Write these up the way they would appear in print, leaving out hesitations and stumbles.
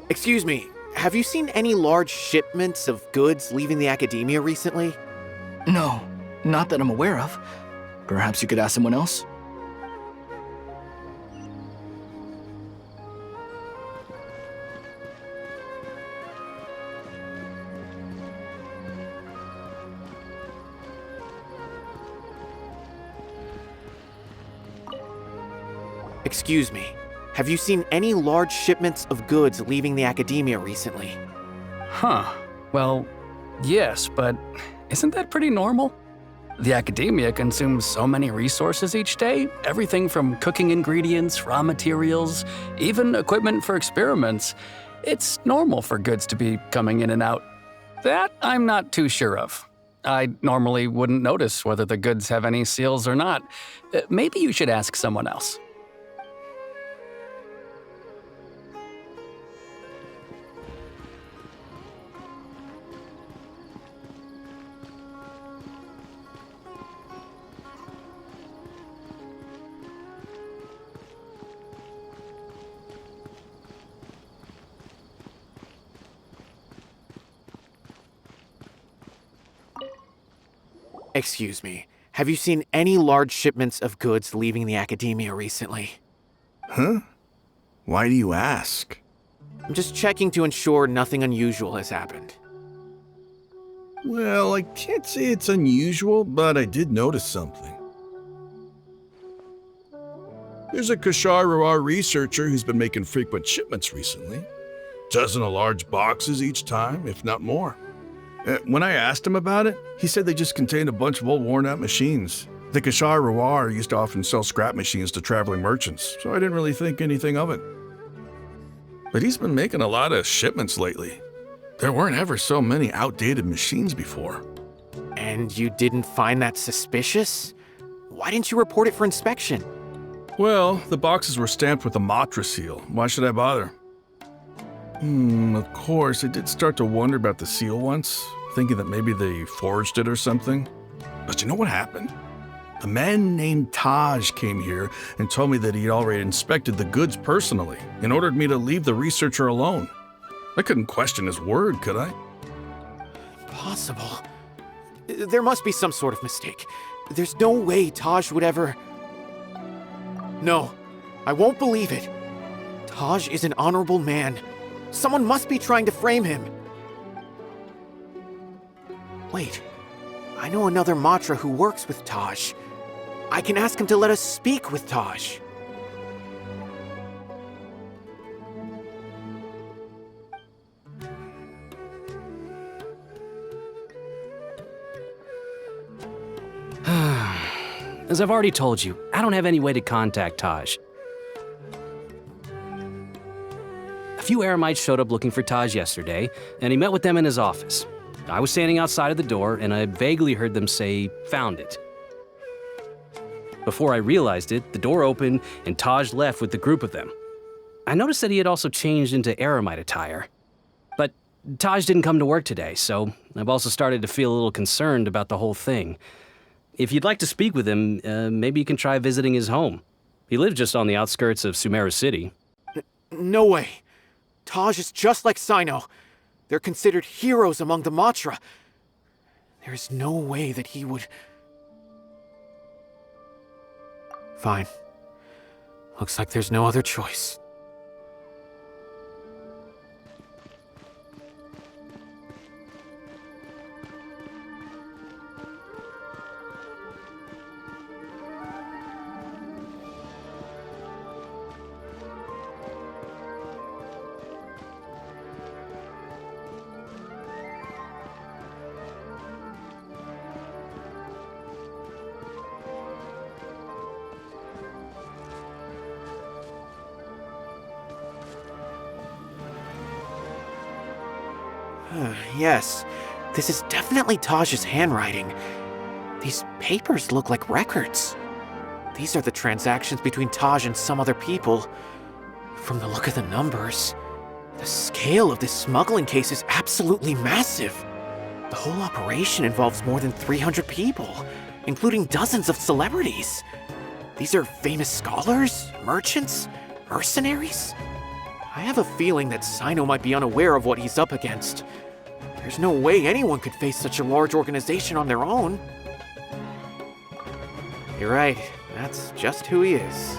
Excuse me, have you seen any large shipments of goods leaving the academia recently? No, not that I'm aware of. Perhaps you could ask someone else? Excuse me, have you seen any large shipments of goods leaving the academia recently? Huh. Well, yes, but isn't that pretty normal? The academia consumes so many resources each day, everything from cooking ingredients, raw materials, even equipment for experiments. It's normal for goods to be coming in and out. That I'm not too sure of. I normally wouldn't notice whether the goods have any seals or not. Maybe you should ask someone else. Excuse me, have you seen any large shipments of goods leaving the academia recently? Huh? Why do you ask? I'm just checking to ensure nothing unusual has happened. Well, I can't say it's unusual, but I did notice something. There's a Kashar researcher who's been making frequent shipments recently. Dozen of large boxes each time, if not more. When I asked him about it, he said they just contained a bunch of old worn-out machines. The Kashar used to often sell scrap machines to traveling merchants, so I didn't really think anything of it. But he's been making a lot of shipments lately. There weren't ever so many outdated machines before. And you didn't find that suspicious? Why didn't you report it for inspection? Well, the boxes were stamped with a Matra seal. Why should I bother? Of course, I did start to wonder about the seal once, thinking that maybe they forged it or something. But you know what happened? A man named Taj came here and told me that he'd already inspected the goods personally and ordered me to leave the researcher alone. I couldn't question his word, could I? Impossible. There must be some sort of mistake. There's no way Taj would ever... No, I won't believe it. Taj is an honorable man. Someone must be trying to frame him. Wait, I know another Matra who works with Taj. I can ask him to let us speak with Taj. As I've already told you, I don't have any way to contact Taj. A few Eremites showed up looking for Taj yesterday, and he met with them in his office. I was standing outside of the door, and I vaguely heard them say, "Found it." Before I realized it, the door opened, and Taj left with the group of them. I noticed that he had also changed into Eremite attire. But Taj didn't come to work today, so I've also started to feel a little concerned about the whole thing. If you'd like to speak with him, maybe you can try visiting his home. He lives just on the outskirts of Sumeru City. No way. Taj is just like Cyno. They're considered heroes among the Matra. There's no way that he would... Fine. Looks like there's no other choice. Yes, this is definitely Taj's handwriting. These papers look like records. These are the transactions between Taj and some other people. From the look of the numbers, the scale of this smuggling case is absolutely massive. The whole operation involves more than 300 people, including dozens of celebrities. These are famous scholars, merchants, mercenaries. I have a feeling that Cyno might be unaware of what he's up against. There's no way anyone could face such a large organization on their own. You're right, that's just who he is.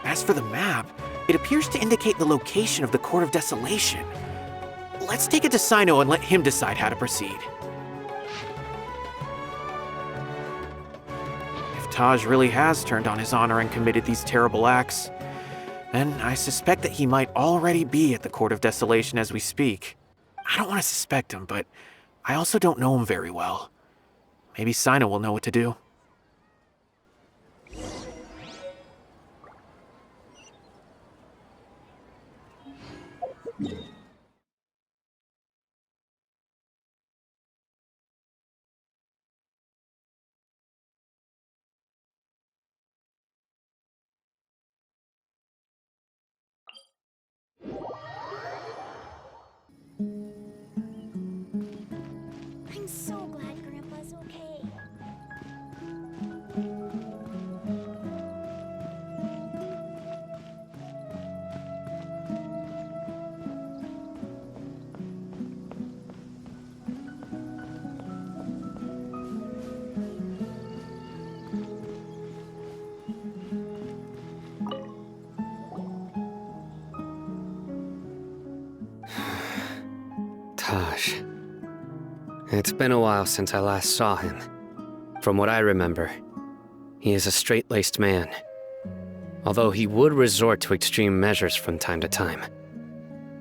As for the map, it appears to indicate the location of the Court of Desolation. Let's take it to Cyno and let him decide how to proceed. If Taj really has turned on his honor and committed these terrible acts, then I suspect that he might already be at the Court of Desolation as we speak. I don't want to suspect him, but I also don't know him very well. Maybe Cyno will know what to do. I'm so glad Grandpa's okay. Taj. It's been a while since I last saw him. From what I remember, he is a straight-laced man. Although he would resort to extreme measures from time to time,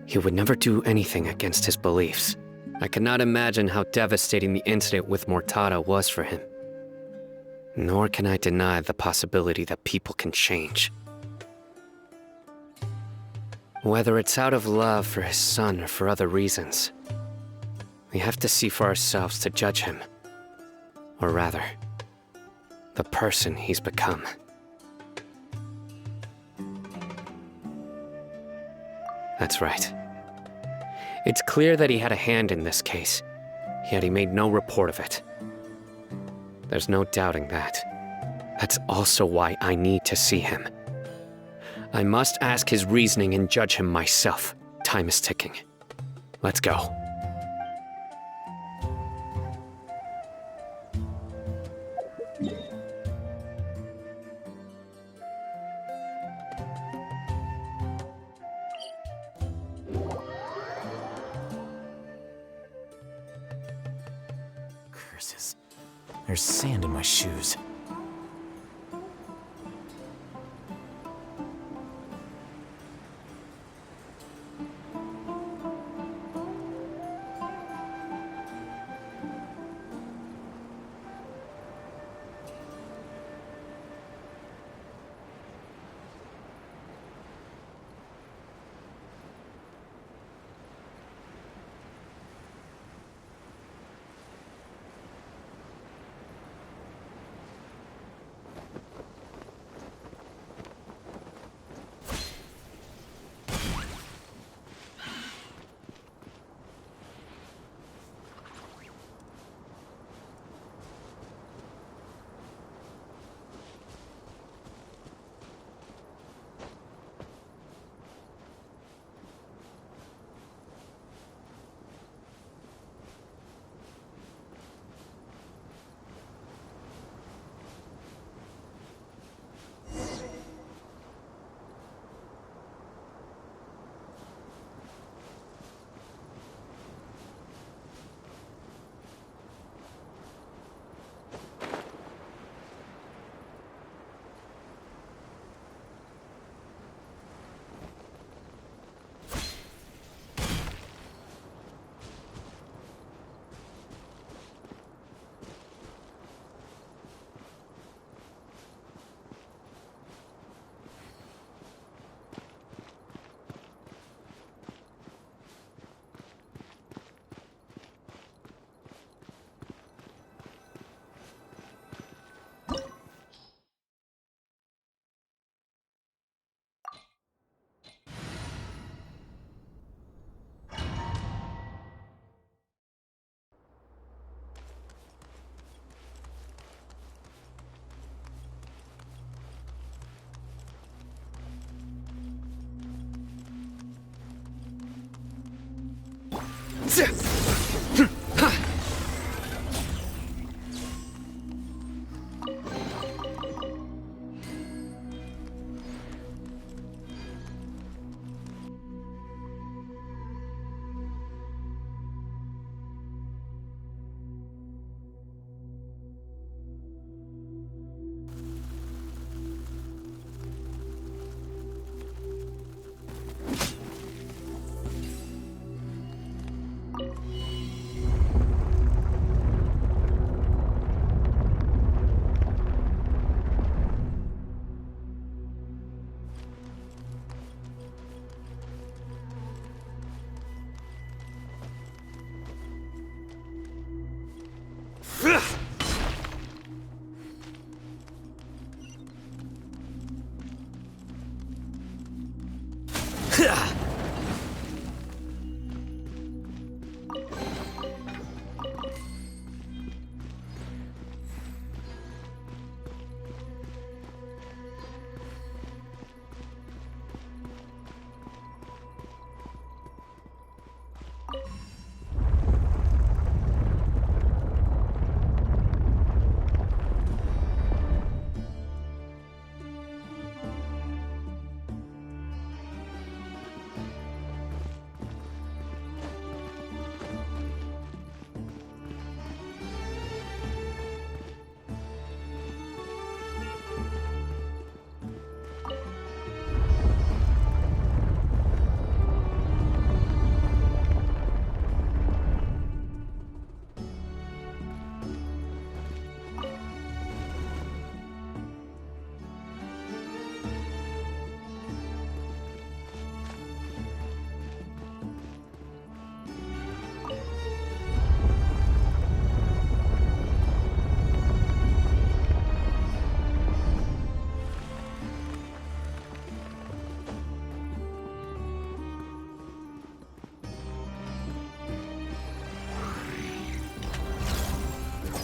he would never do anything against his beliefs. I cannot imagine how devastating the incident with Mortada was for him. Nor can I deny the possibility that people can change. Whether it's out of love for his son or for other reasons, we have to see for ourselves to judge him. Or rather, the person he's become. That's right. It's clear that he had a hand in this case, yet he made no report of it. There's no doubting that. That's also why I need to see him. I must ask his reasoning and judge him myself. Time is ticking. Let's go. Curses. There's sand in my shoes.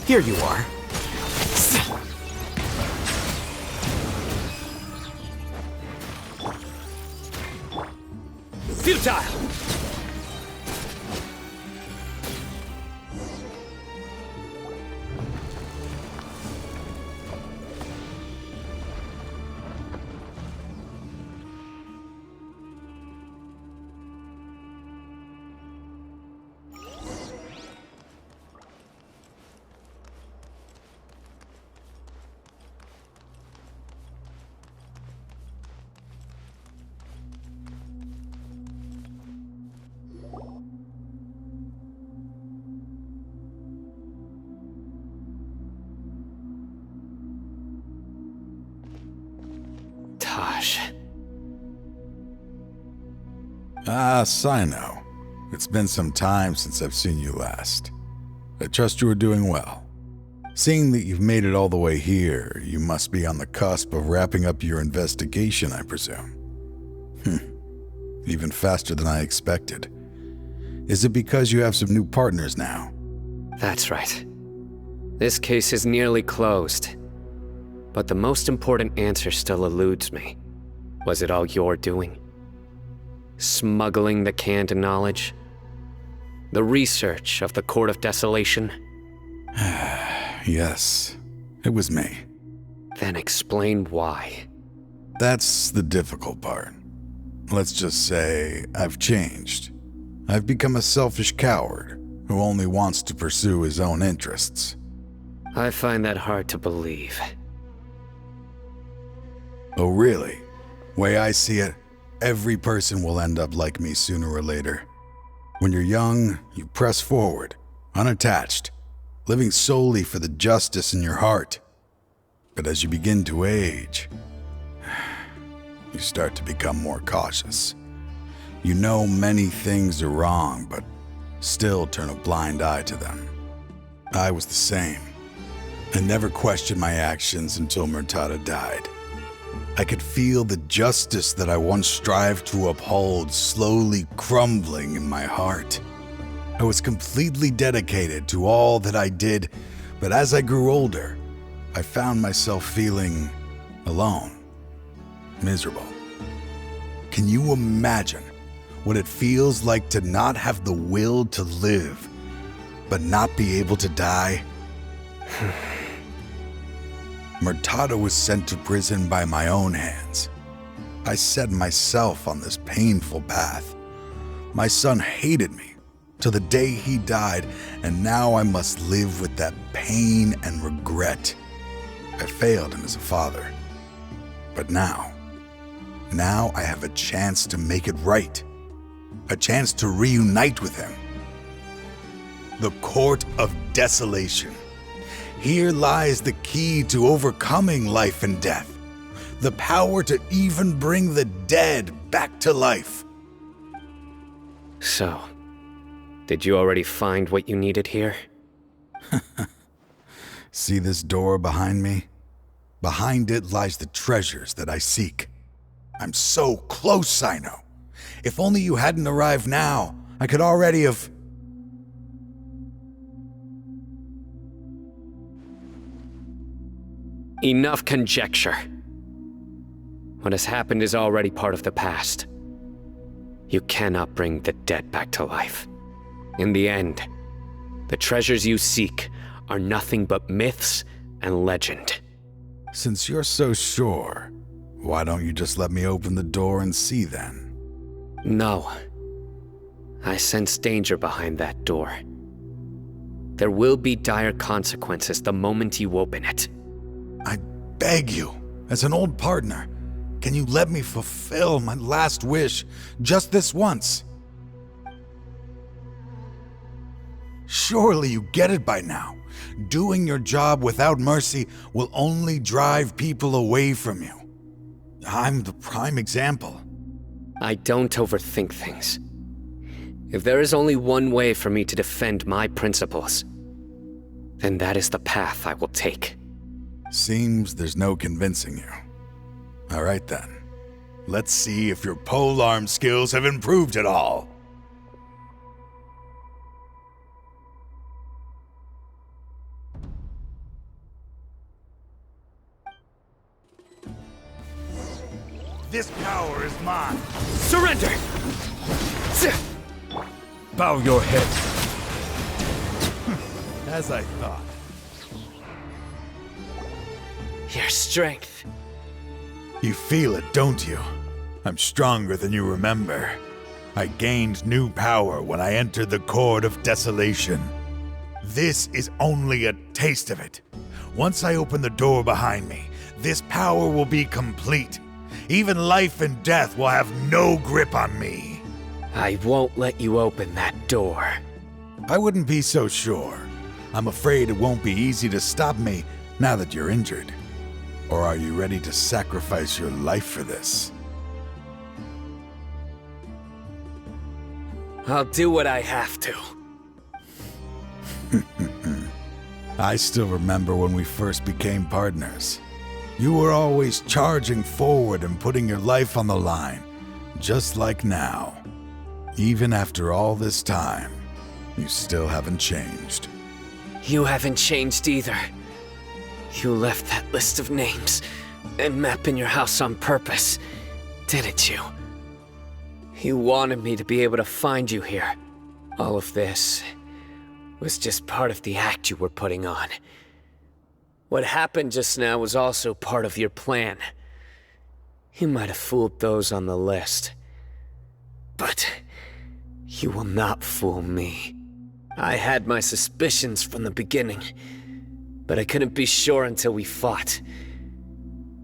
Here you are. Futile! Ah, Cyno. It's been some time since I've seen you last. I trust you are doing well. Seeing that you've made it all the way here, you must be on the cusp of wrapping up your investigation, I presume. Even faster than I expected. Is it because you have some new partners now? That's right. This case is nearly closed. But the most important answer still eludes me. Was it all your doing? Smuggling the canned knowledge? The research of the Court of Desolation? Yes, it was me. Then explain why. That's the difficult part. Let's just say I've changed. I've become a selfish coward who only wants to pursue his own interests. I find that hard to believe. Oh, really? Way I see it, every person will end up like me sooner or later. When you're young, you press forward, unattached, living solely for the justice in your heart. But as you begin to age, you start to become more cautious. You know many things are wrong, but still turn a blind eye to them. I was the same. I never questioned my actions until Murtada died. I could feel the justice that I once strived to uphold slowly crumbling in my heart. I was completely dedicated to all that I did, but as I grew older, I found myself feeling alone, miserable. Can you imagine what it feels like to not have the will to live, but not be able to die? Murtada was sent to prison by my own hands. I set myself on this painful path. My son hated me till the day he died, and now I must live with that pain and regret. I failed him as a father. But now I have a chance to make it right. A chance to reunite with him. The Court of Desolation. Here lies the key to overcoming life and death. The power to even bring the dead back to life. So, did you already find what you needed here? See this door behind me? Behind it lies the treasures that I seek. I'm so close, Cyno. If only you hadn't arrived now, I could already have... Enough conjecture. What has happened is already part of the past. You cannot bring the dead back to life. In the end, the treasures you seek are nothing but myths and legend. Since you're so sure, why don't you just let me open the door and see then? No. I sense danger behind that door. There will be dire consequences the moment you open it. I beg you, as an old partner, can you let me fulfill my last wish just this once? Surely you get it by now. Doing your job without mercy will only drive people away from you. I'm the prime example. I don't overthink things. If there is only one way for me to defend my principles, then that is the path I will take. Seems there's no convincing you. All right then. Let's see if your polearm skills have improved at all. This power is mine. Surrender! Bow your head. As I thought. Your strength. You feel it, don't you? I'm stronger than you remember. I gained new power when I entered the Court of Desolation. This is only a taste of it. Once I open the door behind me, this power will be complete. Even life and death will have no grip on me. I won't let you open that door. I wouldn't be so sure. I'm afraid it won't be easy to stop me now that you're injured. Or are you ready to sacrifice your life for this? I'll do what I have to. I still remember when we first became partners. You were always charging forward and putting your life on the line, just like now. Even after all this time, you still haven't changed. You haven't changed either. You left that list of names and map in your house on purpose, didn't you? You wanted me to be able to find you here. All of this was just part of the act you were putting on. What happened just now was also part of your plan. You might have fooled those on the list, but you will not fool me. I had my suspicions from the beginning, but I couldn't be sure until we fought.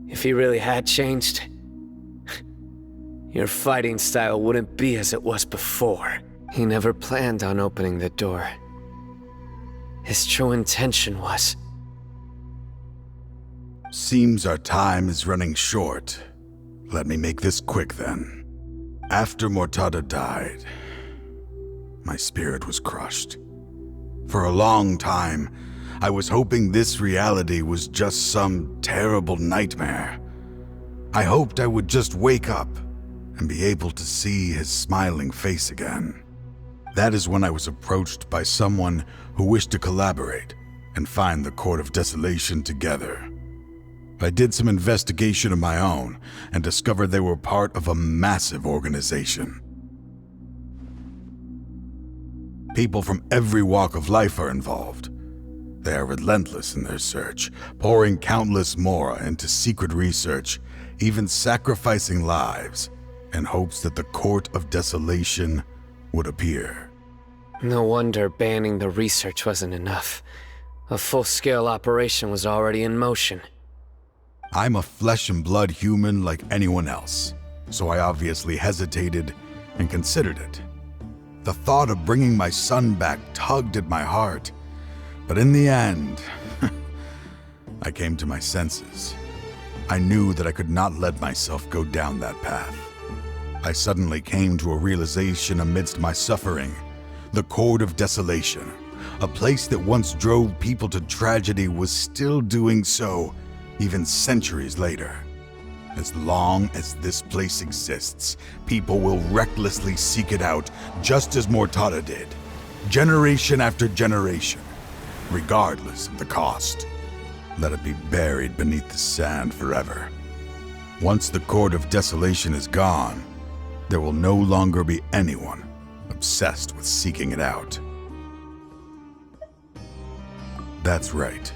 If he really had changed, your fighting style wouldn't be as it was before. He never planned on opening the door. His true intention was... Seems our time is running short. Let me make this quick then. After Mortada died, my spirit was crushed. For a long time, I was hoping this reality was just some terrible nightmare. I hoped I would just wake up and be able to see his smiling face again. That is when I was approached by someone who wished to collaborate and find the Court of Desolation together. I did some investigation of my own and discovered they were part of a massive organization. People from every walk of life are involved. They are relentless in their search, pouring countless mora into secret research, even sacrificing lives in hopes that the Court of Desolation would appear. No wonder banning the research wasn't enough. A full-scale operation was already in motion. I'm a flesh and blood human like anyone else, so I obviously hesitated and considered it. The thought of bringing my son back tugged at my heart, but in the end, I came to my senses. I knew that I could not let myself go down that path. I suddenly came to a realization amidst my suffering. The Court of Desolation, A place that once drove people to tragedy was still doing so, even centuries later. As long as this place exists, people will recklessly seek it out, just as Mortada did, generation after generation, regardless of the cost. Let it be buried beneath the sand forever. Once the Court of Desolation is gone, there will no longer be anyone obsessed with seeking it out. That's right.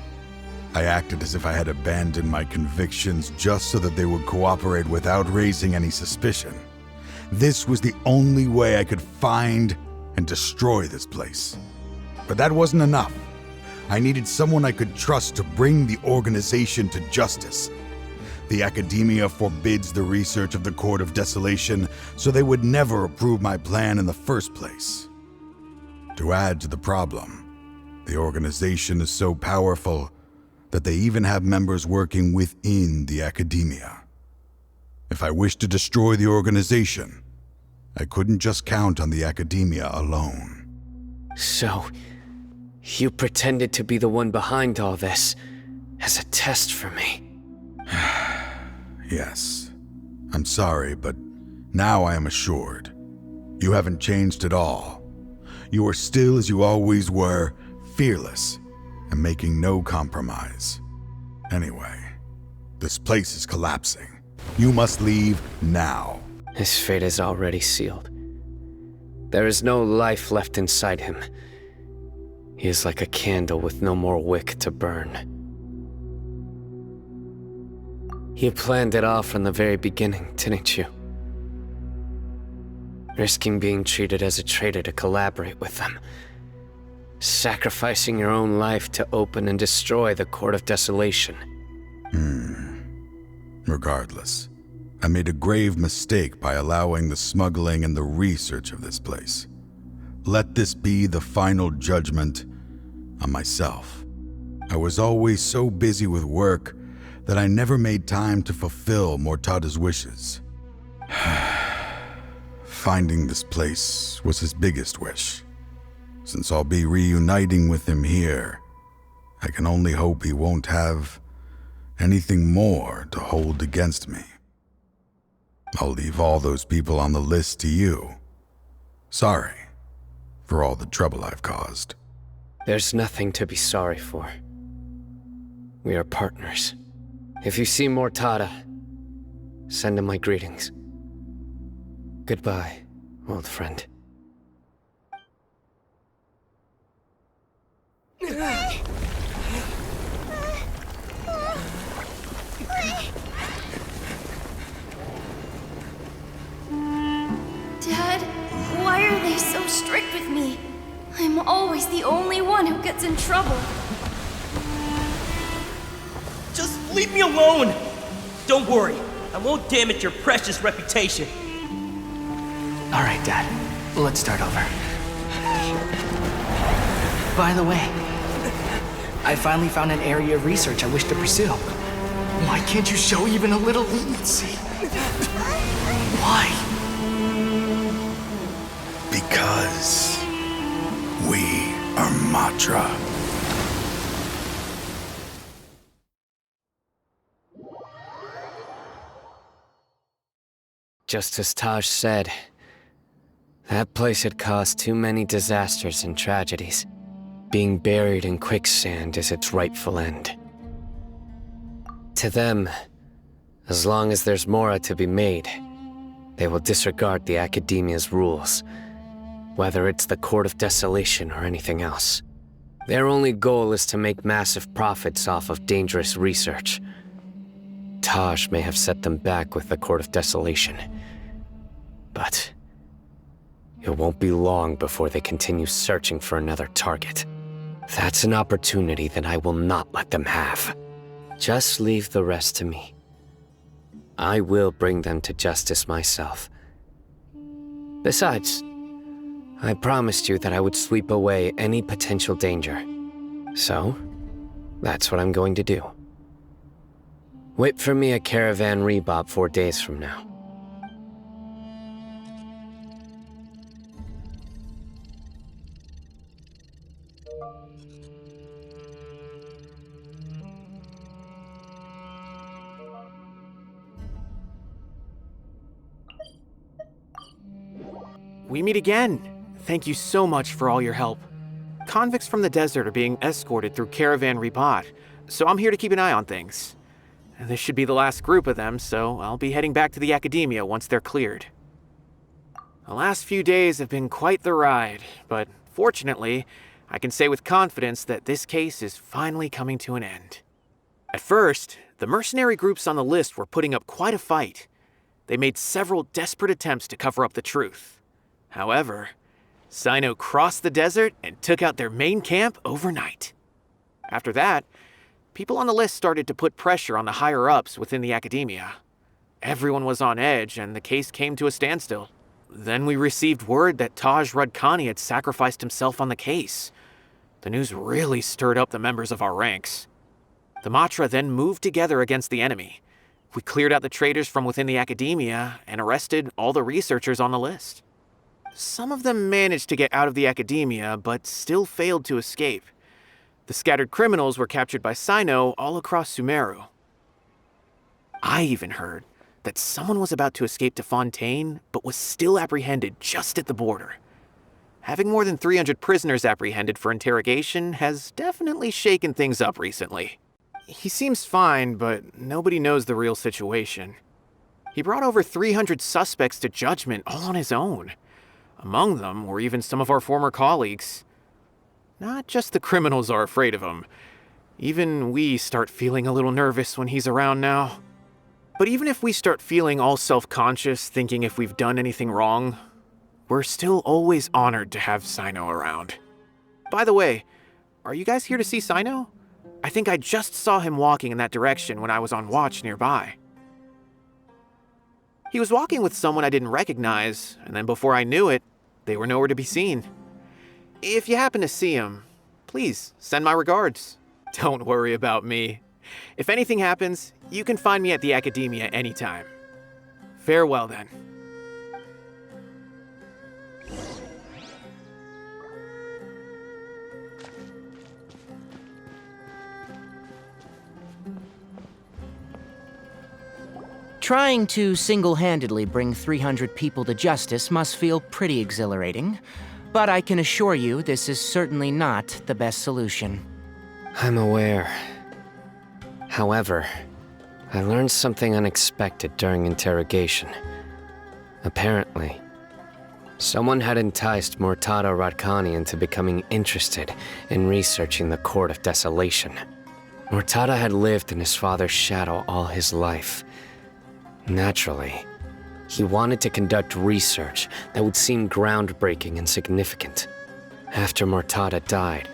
I acted as if I had abandoned my convictions just so that they would cooperate without raising any suspicion. This was the only way I could find and destroy this place. But that wasn't enough. I needed someone I could trust to bring the organization to justice. The academia forbids the research of the Court of Desolation, so they would never approve my plan in the first place. To add to the problem, the organization is so powerful that they even have members working within the academia. If I wished to destroy the organization, I couldn't just count on the academia alone. So, you pretended to be the one behind all this, as a test for me. Yes. I'm sorry, but now I am assured. You haven't changed at all. You are still as you always were, fearless, and making no compromise. Anyway, this place is collapsing. You must leave now. His fate is already sealed. There is no life left inside him. He is like a candle with no more wick to burn. You planned it all from the very beginning, didn't you? Risking being treated as a traitor to collaborate with them. Sacrificing your own life to open and destroy the Court of Desolation. Regardless, I made a grave mistake by allowing the smuggling and the research of this place. Let this be the final judgment on myself. I was always so busy with work that I never made time to fulfill Mortada's wishes. Finding this place was his biggest wish. Since I'll be reuniting with him here, I can only hope he won't have anything more to hold against me. I'll leave all those people on the list to you. Sorry for all the trouble I've caused. There's nothing to be sorry for. We are partners. If you see Mortada, send him my greetings. Goodbye, old friend. Dad, why are they so strict with me? I'm always the only one who gets in trouble. Just leave me alone! Don't worry, I won't damage your precious reputation. All right, Dad. Let's start over. By the way, I finally found an area of research I wish to pursue. Why can't you show even a little leniency? Why? Because we are Matra. Just as Taj said, that place had caused too many disasters and tragedies. Being buried in quicksand is its rightful end. To them, as long as there's more to be made, they will disregard the Academia's rules, whether it's the Court of Desolation or anything else. Their only goal is to make massive profits off of dangerous research. Taj may have set them back with the Court of Desolation, but it won't be long before they continue searching for another target. That's an opportunity that I will not let them have. Just leave the rest to me. I will bring them to justice myself. Besides, I promised you that I would sweep away any potential danger. So, that's what I'm going to do. Wait for me at Caravan Rebop 4 days from now. We meet again. Thank you so much for all your help. Convicts from the desert are being escorted through Caravan Ribat, so I'm here to keep an eye on things. This should be the last group of them, so I'll be heading back to the academia once they're cleared. The last few days have been quite the ride, but fortunately, I can say with confidence that this case is finally coming to an end. At first, the mercenary groups on the list were putting up quite a fight. They made several desperate attempts to cover up the truth. However, Cyno crossed the desert and took out their main camp overnight. After that, people on the list started to put pressure on the higher-ups within the academia. Everyone was on edge, and the case came to a standstill. Then we received word that Radkani had sacrificed himself on the case. The news really stirred up the members of our ranks. The Matra then moved together against the enemy. We cleared out the traitors from within the academia and arrested all the researchers on the list. Some of them managed to get out of the academia, but still failed to escape. The scattered criminals were captured by Cyno all across Sumeru. I even heard that someone was about to escape to Fontaine, but was still apprehended just at the border. Having more than 300 prisoners apprehended for interrogation has definitely shaken things up recently. He seems fine, but nobody knows the real situation. He brought over 300 suspects to judgment all on his own. Among them were even some of our former colleagues. Not just the criminals are afraid of him. Even we start feeling a little nervous when he's around now. But even if we start feeling all self-conscious, thinking if we've done anything wrong, we're still always honored to have Cyno around. By the way, are you guys here to see Cyno? I think I just saw him walking in that direction when I was on watch nearby. He was walking with someone I didn't recognize, and then before I knew it, they were nowhere to be seen. If you happen to see him, please send my regards. Don't worry about me. If anything happens, you can find me at the academia anytime. Farewell then. Trying to single-handedly bring 300 people to justice must feel pretty exhilarating, but I can assure you this is certainly not the best solution. I'm aware. However, I learned something unexpected during interrogation. Apparently, someone had enticed Murtada Radkani into becoming interested in researching the Court of Desolation. Murtada had lived in his father's shadow all his life. Naturally, he wanted to conduct research that would seem groundbreaking and significant. After Murtada died,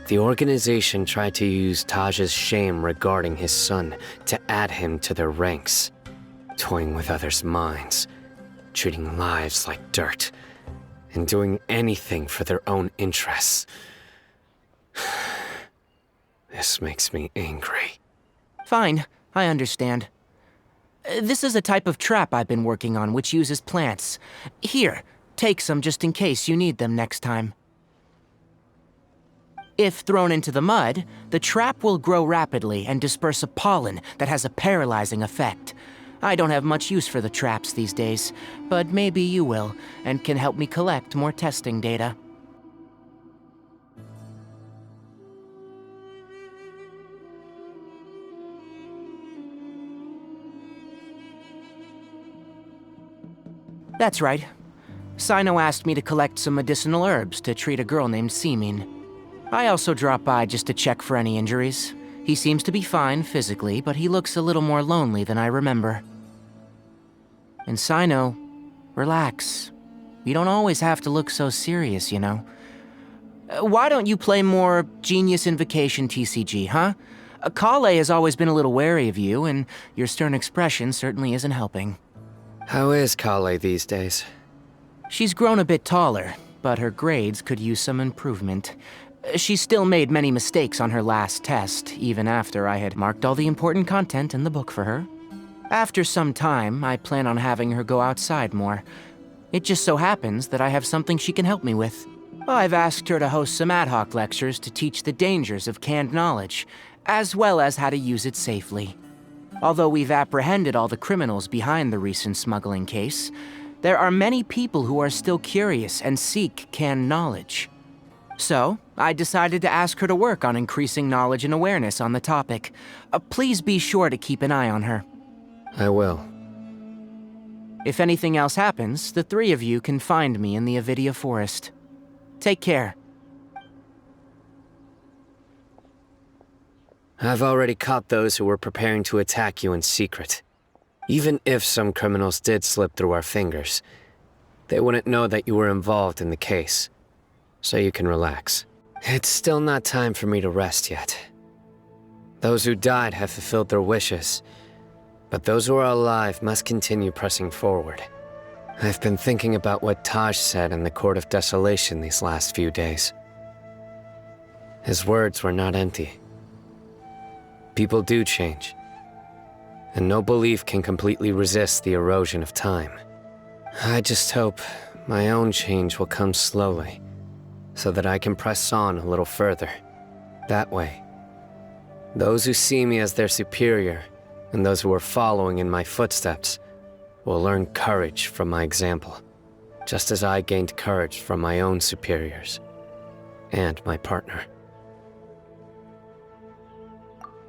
the organization tried to use Taj's shame regarding his son to add him to their ranks, toying with others' minds, treating lives like dirt, and doing anything for their own interests. This makes me angry. Fine, I understand. This is a type of trap I've been working on which uses plants. Here, take some just in case you need them next time. If thrown into the mud, the trap will grow rapidly and disperse a pollen that has a paralyzing effect. I don't have much use for the traps these days, but maybe you will, and can help me collect more testing data. That's right. Cyno asked me to collect some medicinal herbs to treat a girl named Simin. I also dropped by just to check for any injuries. He seems to be fine physically, but he looks a little more lonely than I remember. And Cyno, relax. You don't always have to look so serious, you know. Why don't you play more Genius Invocation TCG, huh? Kale has always been a little wary of you, and your stern expression certainly isn't helping. How is Kale these days? She's grown a bit taller, but her grades could use some improvement. She still made many mistakes on her last test, even after I had marked all the important content in the book for her. After some time, I plan on having her go outside more. It just so happens that I have something she can help me with. I've asked her to host some ad hoc lectures to teach the dangers of canned knowledge, as well as how to use it safely. Although we've apprehended all the criminals behind the recent smuggling case, there are many people who are still curious and seek canned knowledge. So, I decided to ask her to work on increasing knowledge and awareness on the topic. Please be sure to keep an eye on her. I will. If anything else happens, the three of you can find me in the Avidia Forest. Take care. I've already caught those who were preparing to attack you in secret. Even if some criminals did slip through our fingers, they wouldn't know that you were involved in the case. So you can relax. It's still not time for me to rest yet. Those who died have fulfilled their wishes, but those who are alive must continue pressing forward. I've been thinking about what Taj said in the Court of Desolation these last few days. His words were not empty. People do change, and no belief can completely resist the erosion of time. I just hope my own change will come slowly, so that I can press on a little further. That way, those who see me as their superior, and those who are following in my footsteps, will learn courage from my example, just as I gained courage from my own superiors, and my partner.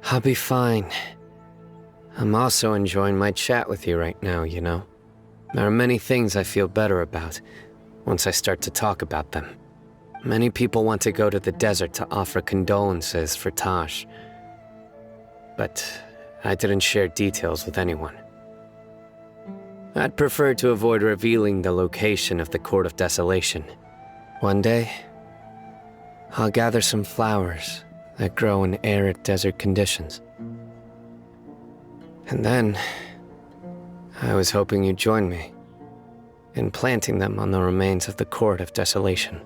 I'll be fine. I'm also enjoying my chat with you right now, you know? There are many things I feel better about once I start to talk about them. Many people want to go to the desert to offer condolences for Taj, but I didn't share details with anyone. I'd prefer to avoid revealing the location of the Court of Desolation. One day, I'll gather some flowers that grow in arid desert conditions. And then, I was hoping you'd join me in planting them on the remains of the Court of Desolation.